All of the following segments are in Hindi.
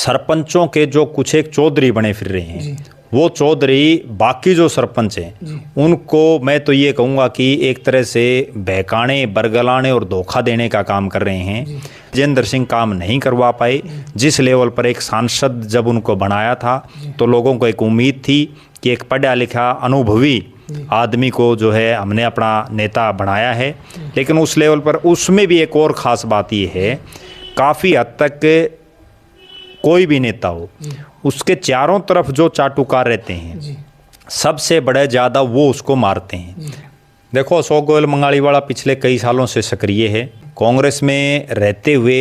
सरपंचों के जो कुछ एक चौधरी बने फिर रहे हैं, वो चौधरी बाकी जो सरपंच हैं उनको मैं तो ये कहूँगा कि एक तरह से बहकाने, बरगलाने और धोखा देने का काम कर रहे हैं। जितेंद्र सिंह काम नहीं करवा पाए जिस लेवल पर एक सांसद जब उनको बनाया था तो लोगों को एक उम्मीद थी कि एक पढ़ा लिखा अनुभवी आदमी को जो है हमने अपना नेता बनाया है, लेकिन उस लेवल पर उसमें भी एक और ख़ास बात ये है, काफ़ी हद तक कोई भी नेता हो उसके चारों तरफ जो चाटुकार रहते हैं सबसे बड़े ज़्यादा वो उसको मारते हैं। देखो, अशोक गोयल मंगालीवाला पिछले कई सालों से सक्रिय है। कांग्रेस में रहते हुए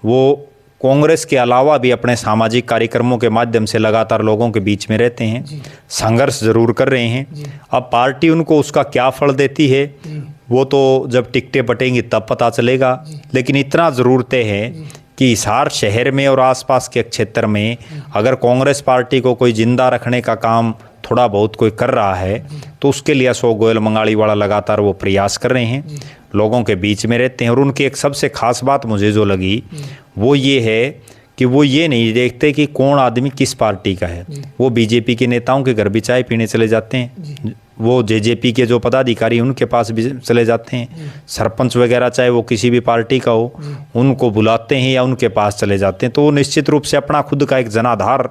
वो कांग्रेस के अलावा भी अपने सामाजिक कार्यक्रमों के माध्यम से लगातार लोगों के बीच में रहते हैं, संघर्ष जरूर कर रहे हैं। अब पार्टी उनको उसका क्या फल देती है वो तो जब टिकटें बटेंगी तब पता चलेगा, लेकिन इतना ज़रूर तय है कि हिसार शहर में और आसपास के क्षेत्र में अगर कांग्रेस पार्टी को कोई जिंदा रखने का काम थोड़ा बहुत कोई कर रहा है तो उसके लिए अशोक गोयल मंगालीवाला लगातार वो प्रयास कर रहे हैं, लोगों के बीच में रहते हैं। और उनकी एक सबसे खास बात मुझे जो लगी वो ये है कि वो ये नहीं देखते कि कौन आदमी किस पार्टी का है। वो बीजेपी के नेताओं के घर भी चाय पीने चले जाते हैं, वो जेजेपी के जो पदाधिकारी उनके पास भी चले जाते हैं, सरपंच वगैरह चाहे वो किसी भी पार्टी का हो उनको बुलाते हैं या उनके पास चले जाते हैं। तो वो निश्चित रूप से अपना खुद का एक जनाधार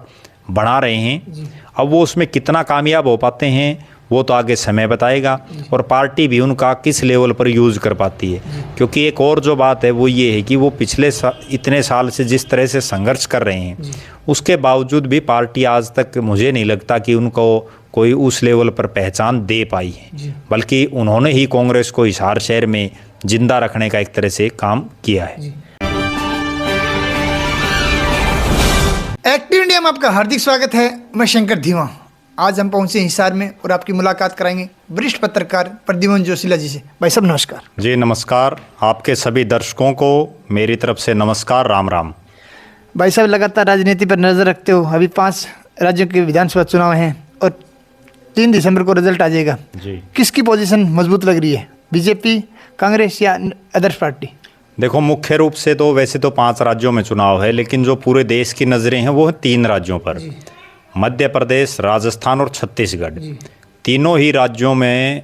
बना रहे हैं। अब वो उसमें कितना कामयाब हो पाते हैं वो तो आगे समय बताएगा, और पार्टी भी उनका किस लेवल पर यूज़ कर पाती है। क्योंकि एक और जो बात है वो ये है कि वो पिछले इतने साल से जिस तरह से संघर्ष कर रहे हैं उसके बावजूद भी पार्टी आज तक मुझे नहीं लगता कि उनको कोई उस लेवल पर पहचान दे पाई है, बल्कि उन्होंने ही कांग्रेस को हिसार शहर में जिंदा रखने का एक तरह से काम किया है। एक्टिव इंडिया में आपका हार्दिक स्वागत है। मैं शंकर धीमा। आज हम पहुंचे हिसार में और आपकी मुलाकात कराएंगे वरिष्ठ पत्रकार प्रद्युमन जोशीला जी से। भाई साहब नमस्कार। जी नमस्कार, आपके सभी दर्शकों को मेरी तरफ से नमस्कार, राम राम। भाई साहब, लगातार राजनीति पर नज़र रखते हो, अभी 5 राज्यों के विधानसभा चुनाव हैं और 3 दिसंबर को रिजल्ट आ जाएगा जी। किसकी पोजीशन मजबूत लग रही है, बीजेपी, कांग्रेस या अदर्स पार्टी? देखो, मुख्य रूप से तो वैसे तो 5 राज्यों में चुनाव है, लेकिन जो पूरे देश की नज़रें हैं वो है 3 राज्यों पर, मध्य प्रदेश, राजस्थान और छत्तीसगढ़। तीनों ही राज्यों में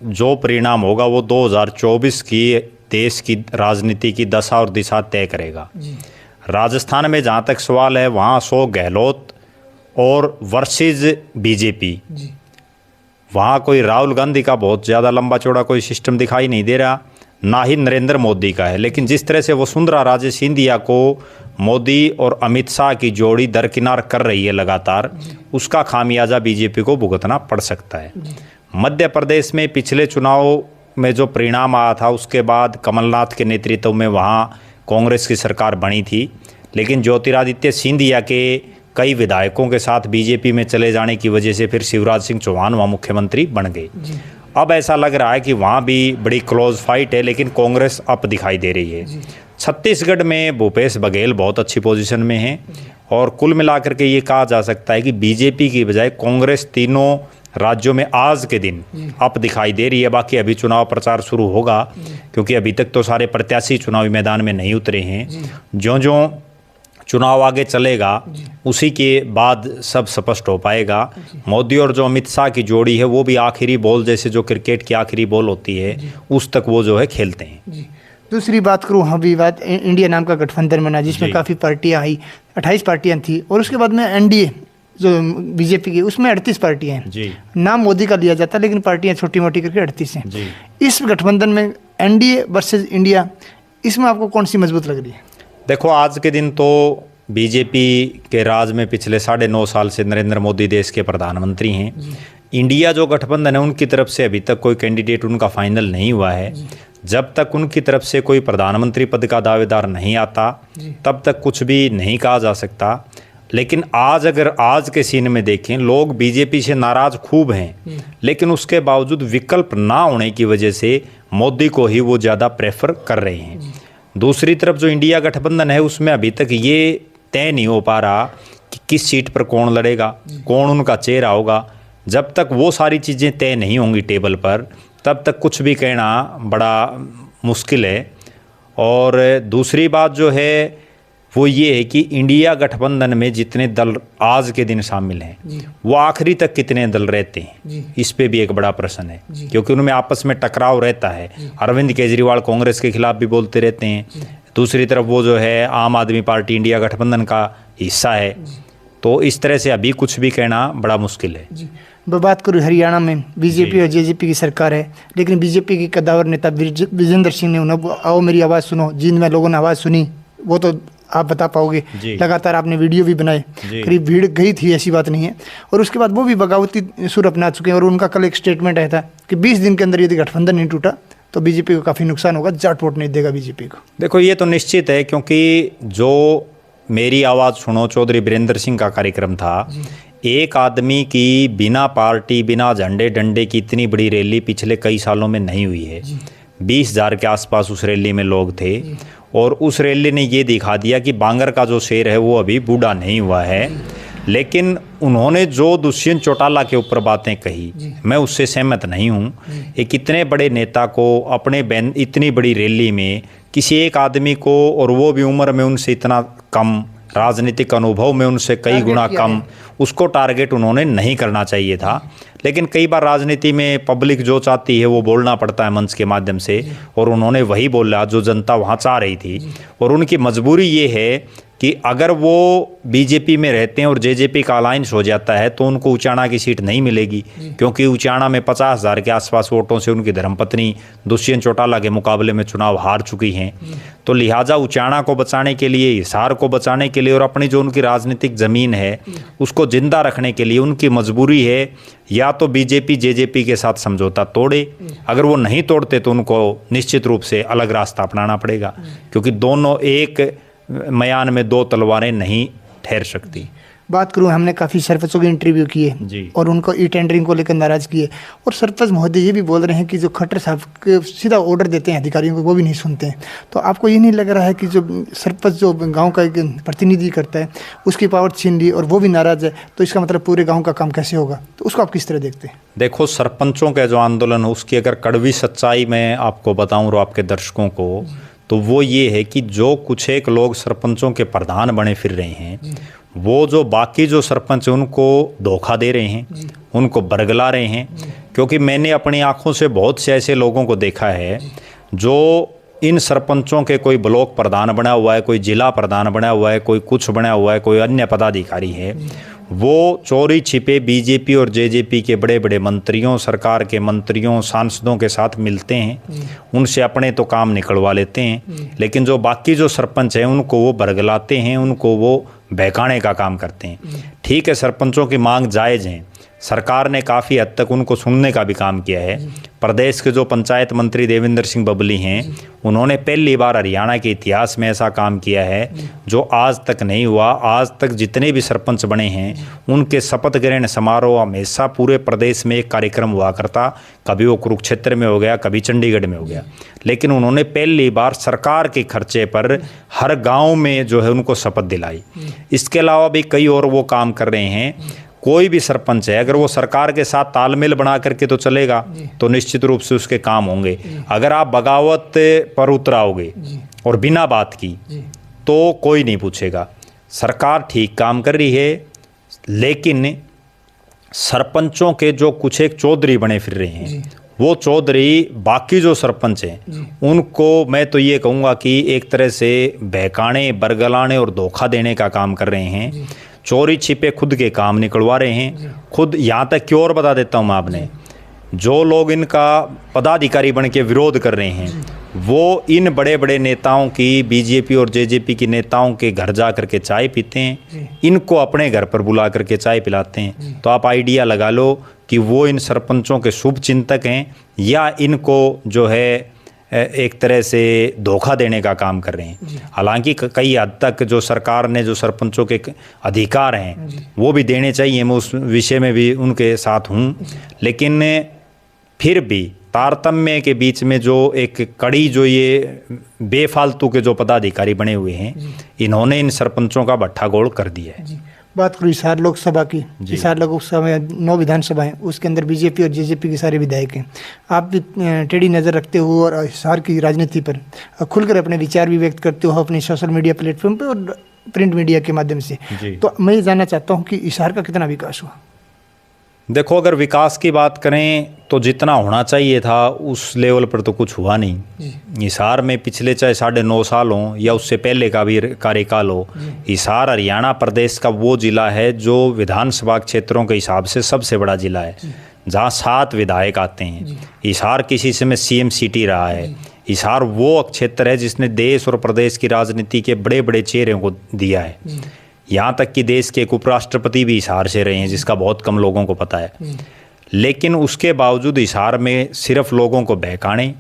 जो परिणाम होगा वो 2024 की देश की राजनीति की दशा और दिशा तय करेगा। राजस्थान में जहाँ तक सवाल है वहाँ अशोक गहलोत और वर्सेस बीजेपी, वहाँ कोई राहुल गांधी का बहुत ज़्यादा लंबा चौड़ा कोई सिस्टम दिखाई नहीं दे रहा, ना ही नरेंद्र मोदी का है। लेकिन जिस तरह से वसुंधरा राजे सिंधिया को मोदी और अमित शाह की जोड़ी दरकिनार कर रही है लगातार, उसका खामियाजा बीजेपी को भुगतना पड़ सकता है। मध्य प्रदेश में पिछले चुनाव में जो परिणाम आया था उसके बाद कमलनाथ के नेतृत्व में वहाँ कांग्रेस की सरकार बनी थी, लेकिन ज्योतिरादित्य सिंधिया के कई विधायकों के साथ बीजेपी में चले जाने की वजह से फिर शिवराज सिंह चौहान वहाँ मुख्यमंत्री बन गए। अब ऐसा लग रहा है कि वहाँ भी बड़ी क्लोज फाइट है, लेकिन कांग्रेस अप दिखाई दे रही है। छत्तीसगढ़ में भूपेश बघेल बहुत अच्छी पोजीशन में हैं और कुल मिलाकर के ये कहा जा सकता है कि बीजेपी की बजाय कांग्रेस तीनों राज्यों में आज के दिन अप दिखाई दे रही है। बाकी अभी चुनाव प्रचार शुरू होगा, क्योंकि अभी तक तो सारे प्रत्याशी चुनावी मैदान में नहीं उतरे हैं। ज्यों-ज्यों चुनाव आगे चलेगा उसी के बाद सब स्पष्ट हो पाएगा। मोदी और जो अमित शाह की जोड़ी है वो भी आखिरी बॉल, जैसे जो क्रिकेट की आखिरी बॉल होती है उस तक वो जो है खेलते हैं। दूसरी बात करूँ, अभी बात इंडिया नाम का गठबंधन बना जिसमें काफ़ी पार्टियां आई, 28 पार्टियां थी, और उसके बाद में एनडीए जो बीजेपी की उसमें 38 पार्टियां हैं। नाम मोदी का लिया जाता है लेकिन पार्टियां छोटी मोटी करके 38 हैं। इस गठबंधन में एनडीए वर्सेस इंडिया, इसमें आपको कौन सी मजबूत लग रही है? देखो, आज के दिन तो बीजेपी के राज में पिछले 9.5 साल से नरेंद्र मोदी देश के प्रधानमंत्री हैं। इंडिया जो गठबंधन है उनकी तरफ से अभी तक कोई कैंडिडेट उनका फाइनल नहीं हुआ है। जब तक उनकी तरफ से कोई प्रधानमंत्री पद का दावेदार नहीं आता तब तक कुछ भी नहीं कहा जा सकता। लेकिन आज अगर आज के सीन में देखें, लोग बीजेपी से नाराज़ खूब हैं, लेकिन उसके बावजूद विकल्प ना होने की वजह से मोदी को ही वो ज़्यादा प्रेफर कर रहे हैं। दूसरी तरफ जो इंडिया गठबंधन है उसमें अभी तक ये तय नहीं हो पा रहा कि किस सीट पर कौन लड़ेगा, कौन उनका चेहरा होगा। जब तक वो सारी चीज़ें तय नहीं होंगी टेबल पर तब तक कुछ भी कहना बड़ा मुश्किल है। और दूसरी बात जो है वो ये है कि इंडिया गठबंधन में जितने दल आज के दिन शामिल हैं वो आखिरी तक कितने दल रहते हैं, इस पे भी एक बड़ा प्रश्न है, क्योंकि उनमें आपस में टकराव रहता है। अरविंद केजरीवाल कांग्रेस के खिलाफ भी बोलते रहते हैं, दूसरी तरफ वो जो है आम आदमी पार्टी इंडिया गठबंधन का हिस्सा है। तो इस तरह से अभी कुछ भी कहना बड़ा मुश्किल है। मैं बात करूँ हरियाणा में बीजेपी और जेजेपी की सरकार है, लेकिन बीजेपी के कद्दावर नेता विजेंद्र सिंह ने उन्हें आओ मेरी आवाज़ सुनो, जिन में लोगों ने आवाज़ सुनी वो तो आप बता पाओगे, लगातार आपने वीडियो भी बनाए, करीब भीड़ गई थी, ऐसी बात नहीं है। और उसके बाद वो भी बगावती सुर अपना चुके हैं और उनका कल एक स्टेटमेंट आया था कि 20 दिन के अंदर यदि गठबंधन नहीं टूटा तो बीजेपी को काफ़ी नुकसान होगा, जाट वोट नहीं देगा बीजेपी को। देखो ये तो निश्चित है, क्योंकि जो मेरी आवाज़ सुनो चौधरी वीरेंद्र सिंह का कार्यक्रम था, एक आदमी की बिना पार्टी बिना झंडे डंडे की इतनी बड़ी रैली पिछले कई सालों में नहीं हुई है। 20,000 के आसपास उस रैली में लोग थे और उस रैली ने ये दिखा दिया कि बांगर का जो शेर है वो अभी बूढ़ा नहीं हुआ है। लेकिन उन्होंने जो दुष्यंत चौटाला के ऊपर बातें कही, मैं उससे सहमत नहीं हूँ। एक इतने बड़े नेता को अपने इतनी बड़ी रैली में किसी एक आदमी को, और वो भी उम्र में उनसे इतना कम, राजनीतिक अनुभव में उनसे कई गुना कम, उसको टारगेट उन्होंने नहीं करना चाहिए था। लेकिन कई बार राजनीति में पब्लिक जो चाहती है वो बोलना पड़ता है मंच के माध्यम से, और उन्होंने वही बोला जो जनता वहाँ चाह रही थी। और उनकी मजबूरी ये है कि अगर वो बीजेपी में रहते हैं और जेजेपी का अलायंस हो जाता है तो उनको उचाना की सीट नहीं मिलेगी, क्योंकि उचाना में 50,000 के आसपास वोटों से उनकी धर्मपत्नी दुष्यंत चौटाला के मुकाबले में चुनाव हार चुकी हैं। तो लिहाजा उचाना को बचाने के लिए, हिसार को बचाने के लिए और अपनी जो उनकी राजनीतिक ज़मीन है उसको जिंदा रखने के लिए उनकी मजबूरी है या तो बीजेपी जेजेपी के साथ समझौता तोड़े। अगर वो नहीं तोड़ते तो उनको निश्चित रूप से अलग रास्ता अपनाना पड़ेगा, क्योंकि दोनों एक मयान में दो तलवारें नहीं ठहर सकती। बात करूँ, हमने काफ़ी सरपंचों की इंटरव्यू किए और उनको ई टेंडरिंग को लेकर नाराज़ किए, और सरपंच महोदय ये भी बोल रहे हैं कि जो खट्टर साहब के सीधा ऑर्डर देते हैं अधिकारियों को वो भी नहीं सुनते हैं। तो आपको ये नहीं लग रहा है कि जो सरपंच जो गांव का एक प्रतिनिधि करता है उसकी पावर छीन ली और वो भी नाराज़ है, तो इसका मतलब पूरे गाँव का काम कैसे होगा? तो उसको आप किस तरह देखते हैं? देखो, सरपंचों का जो आंदोलन है उसकी अगर कड़वी सच्चाई मैं आपको बताऊँ और आपके दर्शकों को, तो वो ये है कि जो कुछ एक लोग सरपंचों के प्रधान बने फिर रहे हैं, वो जो बाकी जो सरपंच हैं उनको धोखा दे रहे हैं, उनको बरगला रहे हैं। क्योंकि मैंने अपनी आंखों से बहुत से ऐसे लोगों को देखा है जो इन सरपंचों के कोई ब्लॉक प्रधान बना हुआ है, कोई जिला प्रधान बना हुआ है, कोई कुछ बना हुआ है, कोई अन्य पदाधिकारी है, वो चोरी छिपे बीजेपी और जेजेपी के बड़े बड़े मंत्रियों, सरकार के मंत्रियों, सांसदों के साथ मिलते हैं, उनसे अपने तो काम निकलवा लेते हैं। लेकिन जो बाकी जो सरपंच हैं उनको वो बरगलाते हैं, उनको वो बहकाने का काम करते हैं। ठीक है, सरपंचों की मांग जायज़ है, सरकार ने काफ़ी हद तक उनको सुनने का भी काम किया है। प्रदेश के जो पंचायत मंत्री देवेंद्र सिंह बबली हैं, उन्होंने पहली बार हरियाणा के इतिहास में ऐसा काम किया है जो आज तक नहीं हुआ। आज तक जितने भी सरपंच बने हैं उनके शपथ ग्रहण समारोह हमेशा पूरे प्रदेश में एक कार्यक्रम हुआ करता, कभी वो कुरुक्षेत्र में हो गया, कभी चंडीगढ़ में हो गया। लेकिन उन्होंने पहली बार सरकार के खर्चे पर हर गाँव में जो है उनको शपथ दिलाई। इसके अलावा भी कई और वो काम कर रहे हैं। कोई भी सरपंच है, अगर वो सरकार के साथ तालमेल बना करके तो चलेगा तो निश्चित रूप से उसके काम होंगे। अगर आप बगावत पर उतराओगे और बिना बात की तो कोई नहीं पूछेगा। सरकार ठीक काम कर रही है, लेकिन सरपंचों के जो कुछ एक चौधरी बने फिर रहे हैं, वो चौधरी बाकी जो सरपंच हैं उनको मैं तो ये कहूँगा कि एक तरह से बहकाने, बरगलाने और धोखा देने का काम कर रहे हैं। चोरी छिपे खुद के काम निकलवा रहे हैं। खुद यहाँ तक क्यों और बता देता हूँ मैं आपने, जो लोग इनका पदाधिकारी बन के विरोध कर रहे हैं वो इन बड़े बड़े नेताओं की, बीजेपी और जेजेपी की नेताओं के घर जा कर के चाय पीते हैं, इनको अपने घर पर बुला करके चाय पिलाते हैं। तो आप आइडिया लगा लो कि वो इन सरपंचों के शुभ चिंतक हैं या इनको जो है एक तरह से धोखा देने का काम कर रहे हैं। हालांकि कई हद तक जो सरकार ने जो सरपंचों के अधिकार हैं वो भी देने चाहिए, मैं उस विषय में भी उनके साथ हूँ। लेकिन फिर भी तारतम्य के बीच में जो एक कड़ी, जो ये बेफालतू के जो पदाधिकारी बने हुए हैं, इन्होंने इन सरपंचों का भट्ठा गोल कर दिया है। बात करूँ हिसार लोकसभा की, हिसार लोकसभा में 9 विधानसभाएं, उसके अंदर बीजेपी और जेजेपी के सारे विधायक हैं। आप भी टेढ़ी नज़र रखते हो और हिसार की राजनीति पर खुलकर अपने विचार भी व्यक्त करते हो अपने सोशल मीडिया प्लेटफॉर्म पे और प्रिंट मीडिया के माध्यम से, तो मैं ये जानना चाहता हूँ कि हिसार का कितना विकास हुआ? देखो, अगर विकास की बात करें तो जितना होना चाहिए था उस लेवल पर तो कुछ हुआ नहीं। हिसार में पिछले चाहे 9.5 साल हो या उससे पहले का भी कार्यकाल हो, हिसार हरियाणा प्रदेश का वो जिला है जो विधानसभा क्षेत्रों के हिसाब से सबसे बड़ा जिला है, जहाँ 7 विधायक आते हैं। हिसार किसी समय CM सिटी रहा है। हिसार वो क्षेत्र है जिसने देश और प्रदेश की राजनीति के बड़े बड़े चेहरों को दिया है। यहाँ तक कि देश के एक उपराष्ट्रपति भी हिसार से रहे हैं, जिसका बहुत कम लोगों को पता है। लेकिन उसके बावजूद हिसार में सिर्फ लोगों को बहकाने,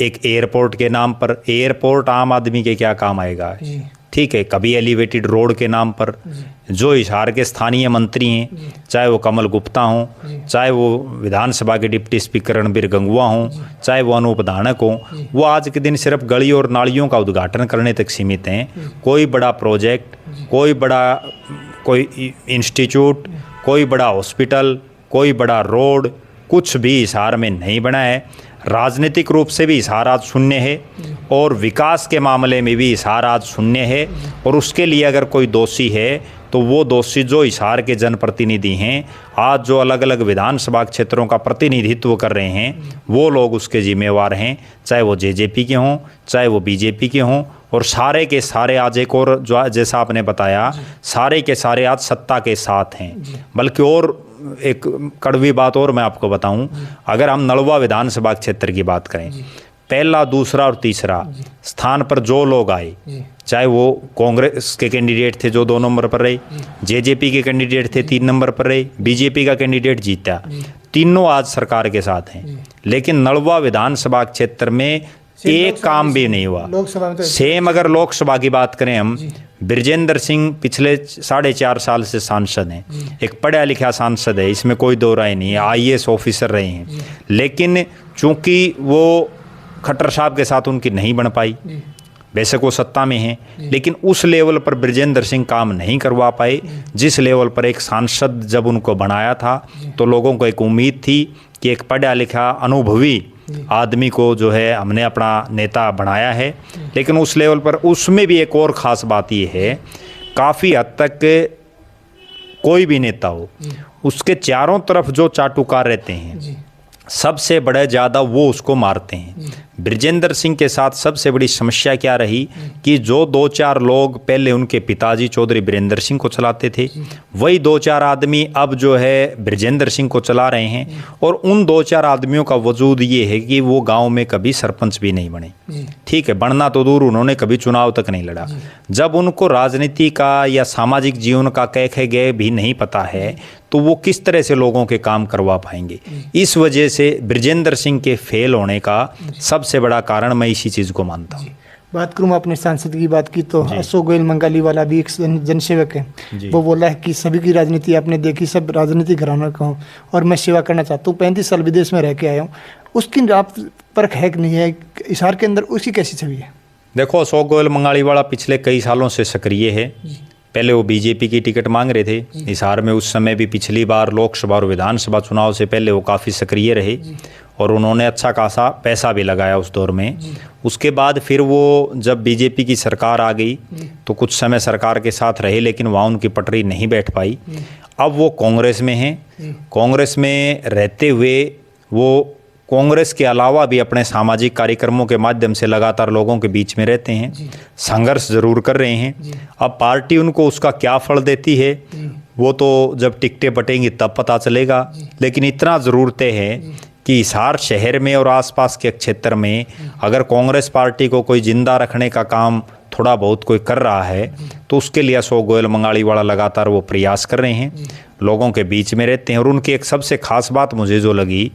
एक एयरपोर्ट के नाम पर, एयरपोर्ट आम आदमी के क्या काम आएगा, ठीक है, कभी एलिवेटेड रोड के नाम पर जो हिसार के स्थानीय मंत्री हैं, चाहे वो कमल गुप्ता हों, चाहे वो विधानसभा के डिप्टी स्पीकर रणबीर गंगवा हों, चाहे वो अनूप धानक हों, वो आज के दिन सिर्फ गली और नालियों का उद्घाटन करने तक सीमित हैं। कोई बड़ा प्रोजेक्ट, कोई इंस्टीट्यूट, कोई बड़ा हॉस्पिटल, कोई बड़ा रोड, कुछ भी हिसार में नहीं बना है। राजनीतिक रूप से भी हिसार आज शून्य है और विकास के मामले में भी हिसार आज शून्य है। और उसके लिए अगर कोई दोषी है तो वो दोषी जो हिसार के जनप्रतिनिधि हैं, आज जो अलग अलग विधानसभा क्षेत्रों का प्रतिनिधित्व कर रहे हैं, वो लोग उसके जिम्मेवार हैं, चाहे वो जेजेपी के हों, चाहे वो बीजेपी के हों। और सारे के सारे आज एक और जो जैसा आपने बताया, सारे के सारे आज सत्ता के साथ हैं। बल्कि और एक कड़वी बात और मैं आपको बताऊं, अगर हम नलवा विधानसभा क्षेत्र की बात करें, पहला, दूसरा और तीसरा स्थान पर जो लोग आए, चाहे वो कांग्रेस के कैंडिडेट थे जो 2 नंबर पर रहे, जेजेपी के कैंडिडेट थे 3 नंबर पर रहे, बीजेपी का कैंडिडेट जीता, तीनों आज सरकार के साथ हैं। लेकिन नलवा विधानसभा क्षेत्र में एक काम भी नहीं हुआ। सेम अगर लोकसभा की बात करें हम, ब्रिजेंद्र सिंह पिछले 4.5 साल से सांसद हैं, एक पढ़ा लिखा सांसद है, इसमें कोई दो राय नहीं है, IAS ऑफिसर रहे हैं। लेकिन चूंकि वो खट्टर साहब के साथ उनकी नहीं बन पाई, बेशक वो सत्ता में हैं, लेकिन उस लेवल पर ब्रिजेंद्र सिंह काम नहीं करवा पाए जिस लेवल पर एक सांसद जब उनको बनाया था तो लोगों को एक उम्मीद थी कि एक पढ़ा लिखा अनुभवी आदमी को जो है हमने अपना नेता बनाया है। लेकिन उस लेवल पर उसमें भी एक और ख़ास बात ये है, काफ़ी हद तक कोई भी नेता हो, उसके चारों तरफ जो चाटुकार रहते हैं, सबसे बड़े ज़्यादा वो उसको मारते हैं। ब्रिजेंद्र सिंह के साथ सबसे बड़ी समस्या क्या रही कि जो 2-4 लोग पहले उनके पिताजी चौधरी बीरेंद्र सिंह को चलाते थे, वही 2-4 आदमी अब जो है ब्रिजेंद्र सिंह को चला रहे हैं। और उन 2-4 आदमियों का वजूद ये है कि वो गांव में कभी सरपंच भी नहीं बने, ठीक है, बनना तो दूर, उन्होंने कभी चुनाव तक नहीं लड़ा। जब उनको राजनीति का या सामाजिक जीवन का कह गए भी नहीं पता है तो वो किस तरह से लोगों के काम करवा पाएंगे। इस वजह से ब्रिजेंद्र सिंह के फेल होने का सबसे बड़ा कारण मैं इसी चीज़ को मानता हूँ। बात करूँ अपने सांसद की बात की तो अशोक गोयल मंगाली वाला भी एक जनसेवक है, वो बोला है कि सभी की राजनीति आपने देखी, सब राजनीति घरानों का हूँ और मैं सेवा करना चाहता हूँ, 35 साल विदेश में रह के आया हूँ। उसकी आप परख है कि नहीं है, हिसार के अंदर उसकी कैसी छवि है? देखो, अशोक गोयल मंगाली वाला पिछले कई सालों से सक्रिय है। पहले वो बीजेपी की टिकट मांग रहे थे हिसार में, उस समय भी पिछली बार लोकसभा और विधानसभा चुनाव से पहले वो काफ़ी सक्रिय रहे और उन्होंने अच्छा खासा पैसा भी लगाया उस दौर में। उसके बाद फिर वो जब बीजेपी की सरकार आ गई तो कुछ समय सरकार के साथ रहे, लेकिन वहाँ उनकी पटरी नहीं बैठ पाई। अब वो कांग्रेस में हैं। कांग्रेस में रहते हुए वो कांग्रेस के अलावा भी अपने सामाजिक कार्यक्रमों के माध्यम से लगातार लोगों के बीच में रहते हैं, संघर्ष जरूर कर रहे हैं। अब पार्टी उनको उसका क्या फल देती है वो तो जब टिकटें बटेंगी तब पता चलेगा। लेकिन इतना ज़रूर तय है कि हिसार शहर में और आसपास के क्षेत्र में अगर कांग्रेस पार्टी को कोई जिंदा रखने का काम थोड़ा बहुत कोई कर रहा है तो उसके लिए अशोक गोयल मंगाली वाला लगातार वो प्रयास कर रहे हैं, लोगों के बीच में रहते हैं। और उनकी एक सबसे खास बात मुझे जो लगी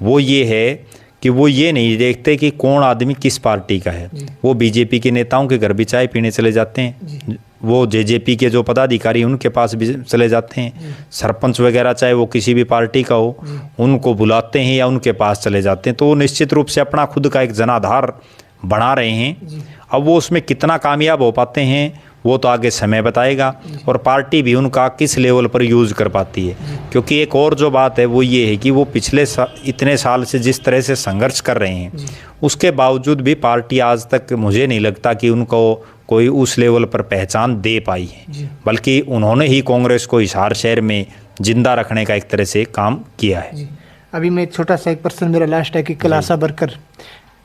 वो ये है कि वो ये नहीं देखते कि कौन आदमी किस पार्टी का है। वो बीजेपी के नेताओं के घर भी चाय पीने चले जाते हैं, वो जेजेपी के जो पदाधिकारी उनके पास भी चले जाते हैं, सरपंच वगैरह चाहे वो किसी भी पार्टी का हो उनको बुलाते हैं या उनके पास चले जाते हैं। तो वो निश्चित रूप से अपना खुद का एक जनाधार बना रहे हैं। अब वो उसमें कितना कामयाब हो पाते हैं वो तो आगे समय बताएगा, और पार्टी भी उनका किस लेवल पर यूज़ कर पाती है। क्योंकि एक और जो बात है वो ये है कि वो पिछले इतने साल से जिस तरह से संघर्ष कर रहे हैं, उसके बावजूद भी पार्टी आज तक मुझे नहीं लगता कि उनको कोई उस लेवल पर पहचान दे पाई है, बल्कि उन्होंने ही कांग्रेस को हिसार शहर में जिंदा रखने का एक तरह से काम किया है। अभी मैं छोटा सा एक पर्सन मेरा लास्ट है कि कल आशा बरकर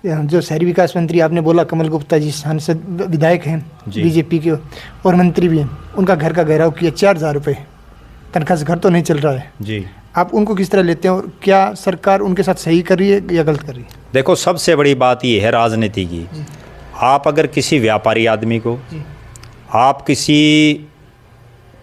जो शहरी विकास मंत्री आपने बोला कमल गुप्ता जी सांसद विधायक हैं बीजेपी के और मंत्री भी हैं, उनका घर का घेराव किया 4,000 रुपये तनख्वाह से घर तो नहीं चल रहा है जी। आप उनको किस तरह लेते हैं और क्या सरकार उनके साथ सही कर रही है या गलत कर रही है? देखो, सबसे बड़ी बात ये है राजनीति की। आप अगर किसी व्यापारी आदमी को, आप किसी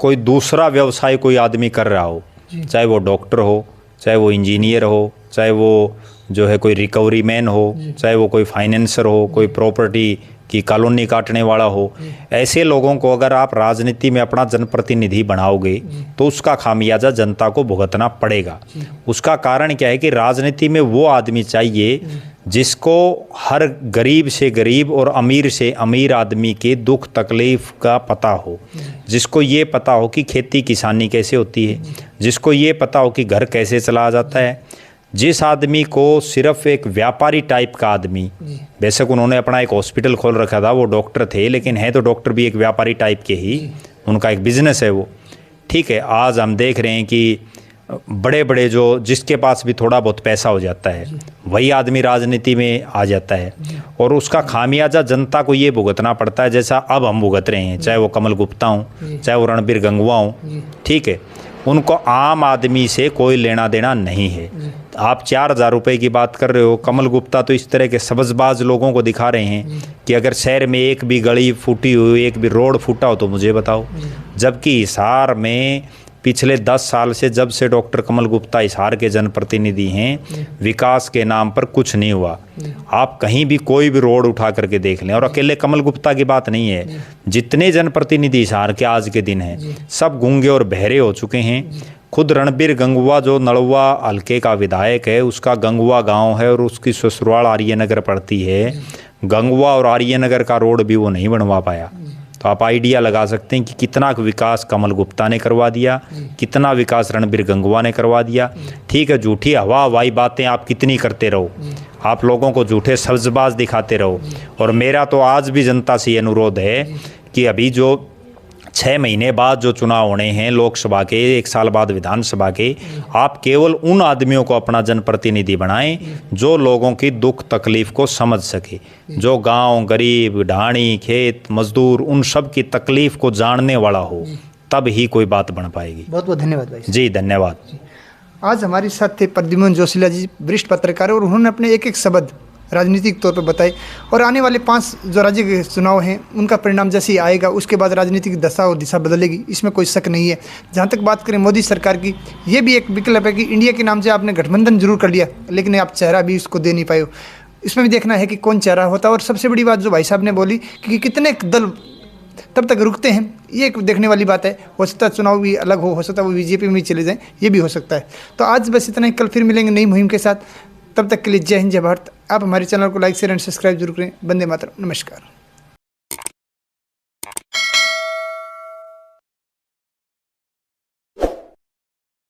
कोई दूसरा व्यवसाय कोई आदमी कर रहा हो, चाहे वो डॉक्टर हो, चाहे वो इंजीनियर हो, चाहे वो जो है कोई रिकवरी मैन हो, चाहे वो कोई फाइनेंसर हो, कोई प्रॉपर्टी की कॉलोनी काटने वाला हो, ऐसे लोगों को अगर आप राजनीति में अपना जनप्रतिनिधि बनाओगे तो उसका खामियाजा जनता को भुगतना पड़ेगा। उसका कारण क्या है कि राजनीति में वो आदमी चाहिए जिसको हर गरीब से गरीब और अमीर से अमीर आदमी के दुख तकलीफ का पता हो, जिसको ये पता हो कि खेती किसानी कैसे होती है, जिसको ये पता हो कि घर कैसे चलाया जाता है। जिस आदमी को सिर्फ एक व्यापारी टाइप का आदमी, बेशक उन्होंने अपना एक हॉस्पिटल खोल रखा था, वो डॉक्टर थे, लेकिन है तो डॉक्टर भी एक व्यापारी टाइप के ही, उनका एक बिजनेस है वो, ठीक है। आज हम देख रहे हैं कि बड़े बड़े जो जिसके पास भी थोड़ा बहुत पैसा हो जाता है वही आदमी राजनीति में आ जाता है, और उसका खामियाजा जनता को ये भुगतना पड़ता है जैसा अब हम भुगत रहे हैं। चाहे वो कमल गुप्ता हों, चाहे वो रणबीर गंगवा हों, ठीक है, उनको आम आदमी से कोई लेना देना नहीं है। आप 4,000 रुपये की बात कर रहे हो, कमल गुप्ता तो इस तरह के सबजबाज लोगों को दिखा रहे हैं कि अगर शहर में एक भी गली फूटी हुई, एक भी रोड फूटा हो तो मुझे बताओ। जबकि हिसार में पिछले 10 साल से, जब से डॉक्टर कमल गुप्ता हिसार के जनप्रतिनिधि हैं, विकास के नाम पर कुछ नहीं हुआ। आप कहीं भी कोई भी रोड उठा करके देख लें, और अकेले कमल गुप्ता की बात नहीं है, जितने जनप्रतिनिधि हिसार के आज के दिन हैं सब गूंगे और बहरे हो चुके हैं। खुद रणबीर गंगवा जो नलवा हल्के का विधायक है, उसका गंगवा गांव है और उसकी ससुराल आर्यनगर पड़ती है, गंगवा और आर्यनगर का रोड भी वो नहीं बनवा पाया। तो आप आइडिया लगा सकते हैं कि कितना विकास कमल गुप्ता ने करवा दिया, कितना विकास रणबीर गंगवा ने करवा दिया। ठीक है, झूठी हवा हवाई बातें आप कितनी करते रहो, आप लोगों को झूठे सब्जबाज दिखाते रहो। और मेरा तो आज भी जनता से अनुरोध है कि अभी जो 6 महीने बाद जो चुनाव होने हैं लोकसभा के, 1 साल बाद विधानसभा के, आप केवल उन आदमियों को अपना जनप्रतिनिधि बनाएं जो लोगों की दुख तकलीफ को समझ सके, जो गांव गरीब ढाणी खेत मजदूर उन सब की तकलीफ को जानने वाला हो, तब ही कोई बात बन पाएगी। बहुत बहुत धन्यवाद भाई। जी धन्यवाद। आज हमारे साथ थे प्रद्युम्न जोशीला जी, वरिष्ठ पत्रकार, और उन्होंने अपने एक एक शब्द राजनीतिक तौर पर बताए, और आने वाले 5 जो राज्य के चुनाव हैं उनका परिणाम जैसे ही आएगा उसके बाद राजनीतिक दशा और दिशा बदलेगी, इसमें कोई शक नहीं है। जहाँ तक बात करें मोदी सरकार की, ये भी एक विकल्प है कि इंडिया के नाम से आपने गठबंधन जरूर कर लिया, लेकिन आप चेहरा भी उसको दे नहीं पाए हो। इसमें भी देखना है कि कौन चेहरा होता है। और सबसे बड़ी बात जो भाई साहब ने बोली कि कितने दल तब तक रुकते हैं, ये एक देखने वाली बात है। हो सकता है चुनाव भी अलग हो सकता है वो बीजेपी में चले जाएं, ये भी हो सकता है। तो आज बस इतना ही, कल फिर मिलेंगे नई मुहिम के साथ। तब तक के लिए जय हिंद जय भारत। आप हमारे चैनल को लाइक शेयर एंड सब्सक्राइब जरूर करें। वंदे मातरम। नमस्कार।